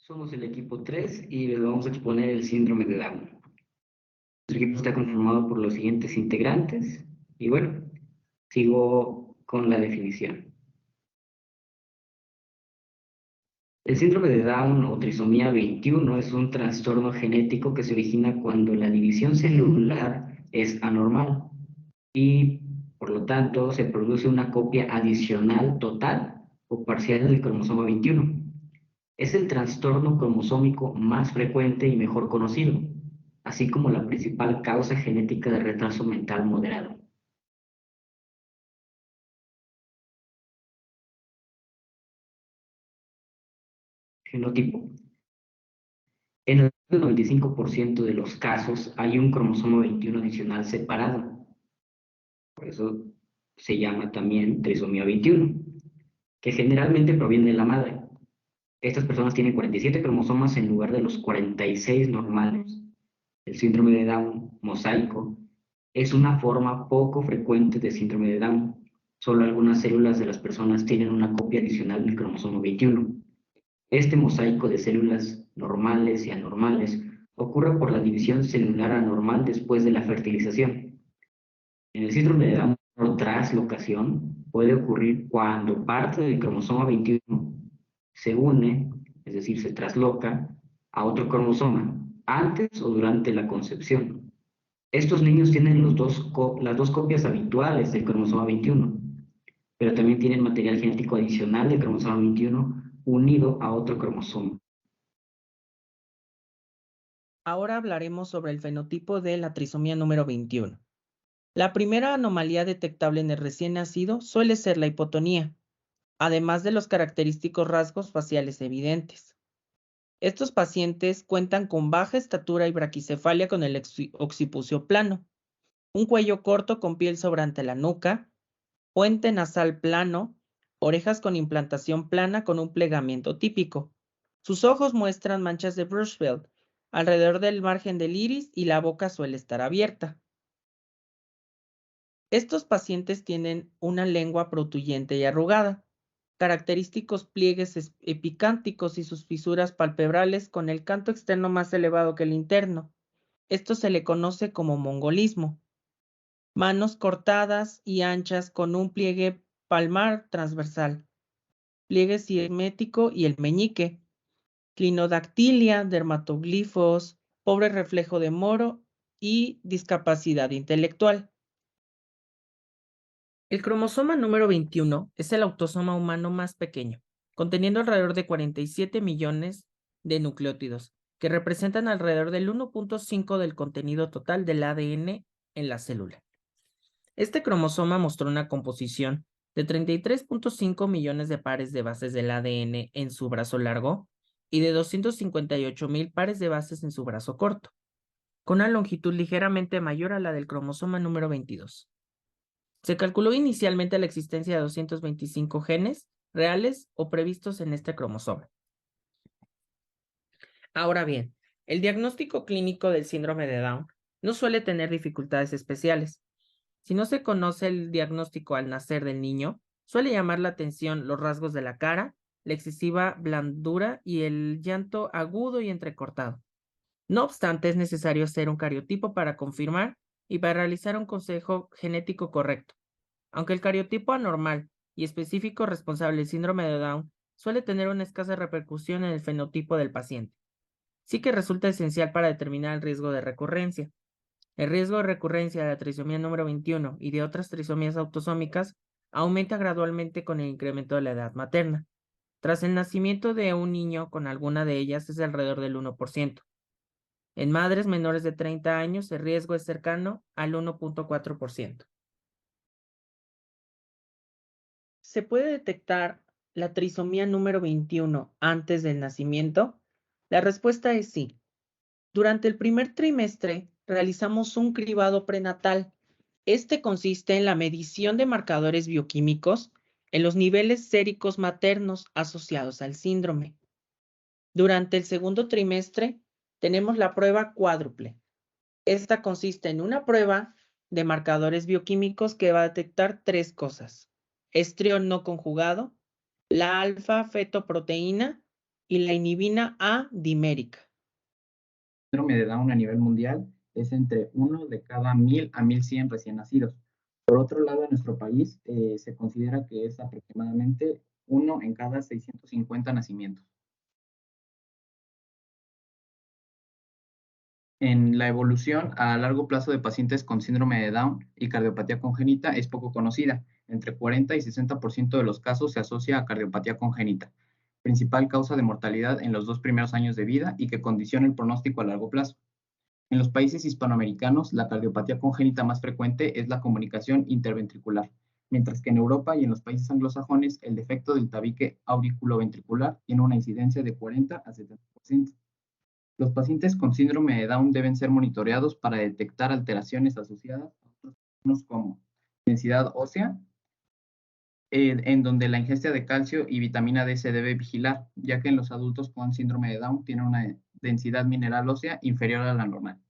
Somos el equipo 3 y les vamos a exponer el síndrome de Down. Nuestro equipo está conformado por los siguientes integrantes y bueno, sigo con la definición. El síndrome de Down o trisomía 21 es un trastorno genético que se origina cuando la división celular es anormal y por lo tanto se produce una copia adicional total o parcial del cromosoma 21. Es el trastorno cromosómico más frecuente y mejor conocido, así como la principal causa genética de retraso mental moderado. Genotipo. En el 95% de los casos hay un cromosoma 21 adicional separado, por eso se llama también trisomía 21, que generalmente proviene de la madre. Estas personas tienen 47 cromosomas en lugar de los 46 normales. El síndrome de Down mosaico es una forma poco frecuente de síndrome de Down. Solo algunas células de las personas tienen una copia adicional del cromosoma 21. Este mosaico de células normales y anormales ocurre por la división celular anormal después de la fertilización. En el síndrome de Down por traslocación puede ocurrir cuando parte del cromosoma 21 se une, es decir, se trasloca a otro cromosoma antes o durante la concepción. Estos niños tienen las dos copias habituales del cromosoma 21, pero también tienen material genético adicional del cromosoma 21 unido a otro cromosoma. Ahora hablaremos sobre el fenotipo de la trisomía número 21. La primera anomalía detectable en el recién nacido suele ser la hipotonía, además de los característicos rasgos faciales evidentes. Estos pacientes cuentan con baja estatura y braquicefalia con el occipucio plano, un cuello corto con piel sobrante la nuca, puente nasal plano, orejas con implantación plana con un plegamiento típico. Sus ojos muestran manchas de Brushfeld alrededor del margen del iris y la boca suele estar abierta. Estos pacientes tienen una lengua protuyente y arrugada, característicos pliegues epicánticos y sus fisuras palpebrales con el canto externo más elevado que el interno. Esto se le conoce como mongolismo. Manos cortadas y anchas con un pliegue palmar transversal, pliegue simétrico y el meñique, clinodactilia, dermatoglifos, pobre reflejo de Moro y discapacidad intelectual. El cromosoma número 21 es el autosoma humano más pequeño, conteniendo alrededor de 47 millones de nucleótidos, que representan alrededor del 1.5 del contenido total del ADN en la célula. Este cromosoma mostró una composición de 33.5 millones de pares de bases del ADN en su brazo largo y de 258,000 pares de bases en su brazo corto, con una longitud ligeramente mayor a la del cromosoma número 22. Se calculó inicialmente la existencia de 225 genes reales o previstos en este cromosoma. Ahora bien, el diagnóstico clínico del síndrome de Down no suele tener dificultades especiales. Si no se conoce el diagnóstico al nacer del niño, suele llamar la atención los rasgos de la cara, la excesiva blandura y el llanto agudo y entrecortado. No obstante, es necesario hacer un cariotipo para confirmar y para realizar un consejo genético correcto. Aunque el cariotipo anormal y específico responsable del síndrome de Down suele tener una escasa repercusión en el fenotipo del paciente, sí que resulta esencial para determinar el riesgo de recurrencia. El riesgo de recurrencia de la trisomía número 21 y de otras trisomías autosómicas aumenta gradualmente con el incremento de la edad materna. Tras el nacimiento de un niño con alguna de ellas es alrededor del 1%. En madres menores de 30 años el riesgo es cercano al 1.4%. ¿Se puede detectar la trisomía número 21 antes del nacimiento? La respuesta es sí. Durante el primer trimestre realizamos un cribado prenatal. Este consiste en la medición de marcadores bioquímicos en los niveles séricos maternos asociados al síndrome. Durante el segundo trimestre tenemos la prueba cuádruple. Esta consiste en una prueba de marcadores bioquímicos que va a detectar tres cosas: estriol no conjugado, la alfa-fetoproteína y la inhibina A dimérica. El síndrome de Down a nivel mundial es entre 1 de cada 1000 a 1100 recién nacidos. Por otro lado, en nuestro país se considera que es aproximadamente 1 en cada 650 nacimientos. En la evolución a largo plazo de pacientes con síndrome de Down y cardiopatía congénita es poco conocida. Entre 40 y 60% de los casos se asocia a cardiopatía congénita, principal causa de mortalidad en los 2 primeros años de vida y que condiciona el pronóstico a largo plazo. En los países hispanoamericanos, la cardiopatía congénita más frecuente es la comunicación interventricular, mientras que en Europa y en los países anglosajones, el defecto del tabique auriculoventricular tiene una incidencia de 40 a 70%. Los pacientes con síndrome de Down deben ser monitoreados para detectar alteraciones asociadas a otros trastornos como densidad ósea, en donde la ingesta de calcio y vitamina D se debe vigilar, ya que en los adultos con síndrome de Down tienen una densidad mineral ósea inferior a la normal.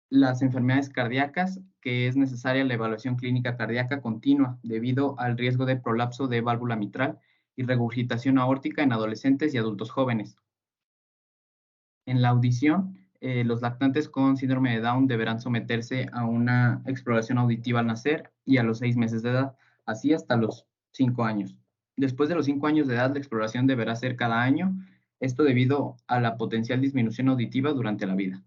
Las enfermedades cardíacas, que es necesaria la evaluación clínica cardíaca continua debido al riesgo de prolapso de válvula mitral y regurgitación aórtica en adolescentes y adultos jóvenes. En la audición, los lactantes con síndrome de Down deberán someterse a una exploración auditiva al nacer y a los 6 meses de edad, así hasta los 5 años. Después de los 5 años de edad, la exploración deberá ser cada año, esto debido a la potencial disminución auditiva durante la vida.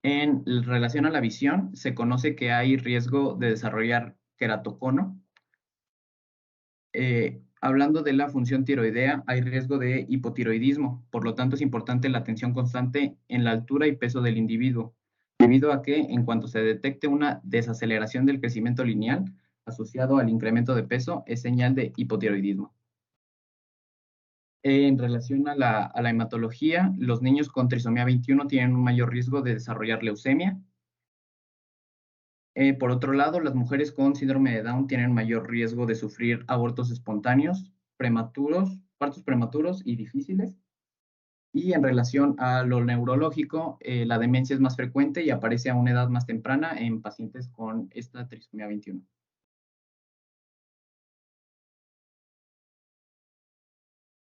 En relación a la visión, se conoce que hay riesgo de desarrollar queratocono. Hablando de la función tiroidea, hay riesgo de hipotiroidismo, por lo tanto es importante la atención constante en la altura y peso del individuo, debido a que en cuanto se detecte una desaceleración del crecimiento lineal asociado al incremento de peso, es señal de hipotiroidismo. En relación a la hematología, los niños con trisomía 21 tienen un mayor riesgo de desarrollar leucemia. Por otro lado, las mujeres con síndrome de Down tienen mayor riesgo de sufrir abortos espontáneos, prematuros, partos prematuros y difíciles. Y en relación a lo neurológico, la demencia es más frecuente y aparece a una edad más temprana en pacientes con esta trisomía 21.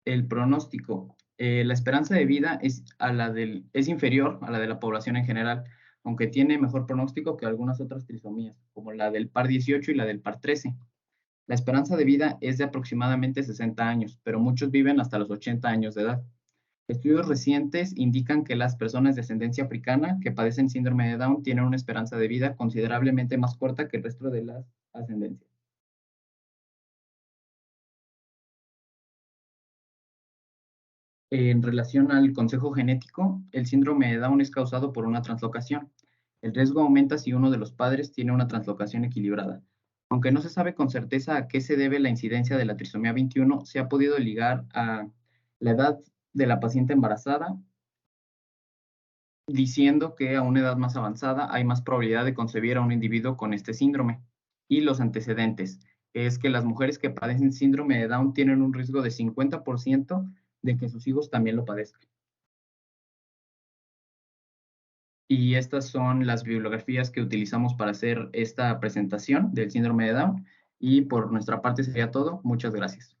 El pronóstico. La esperanza de vida es inferior a la de la población en general, aunque tiene mejor pronóstico que algunas otras trisomías, como la del par 18 y la del par 13. La esperanza de vida es de aproximadamente 60 años, pero muchos viven hasta los 80 años de edad. Estudios recientes indican que las personas de ascendencia africana que padecen síndrome de Down tienen una esperanza de vida considerablemente más corta que el resto de las ascendencias. En relación al consejo genético, el síndrome de Down es causado por una translocación. El riesgo aumenta si uno de los padres tiene una translocación equilibrada. Aunque no se sabe con certeza a qué se debe la incidencia de la trisomía 21, se ha podido ligar a la edad de la paciente embarazada, diciendo que a una edad más avanzada hay más probabilidad de concebir a un individuo con este síndrome. Y los antecedentes, que es que las mujeres que padecen síndrome de Down tienen un riesgo de 50% de que sus hijos también lo padezcan. Y estas son las bibliografías que utilizamos para hacer esta presentación del síndrome de Down. Y por nuestra parte sería todo. Muchas gracias.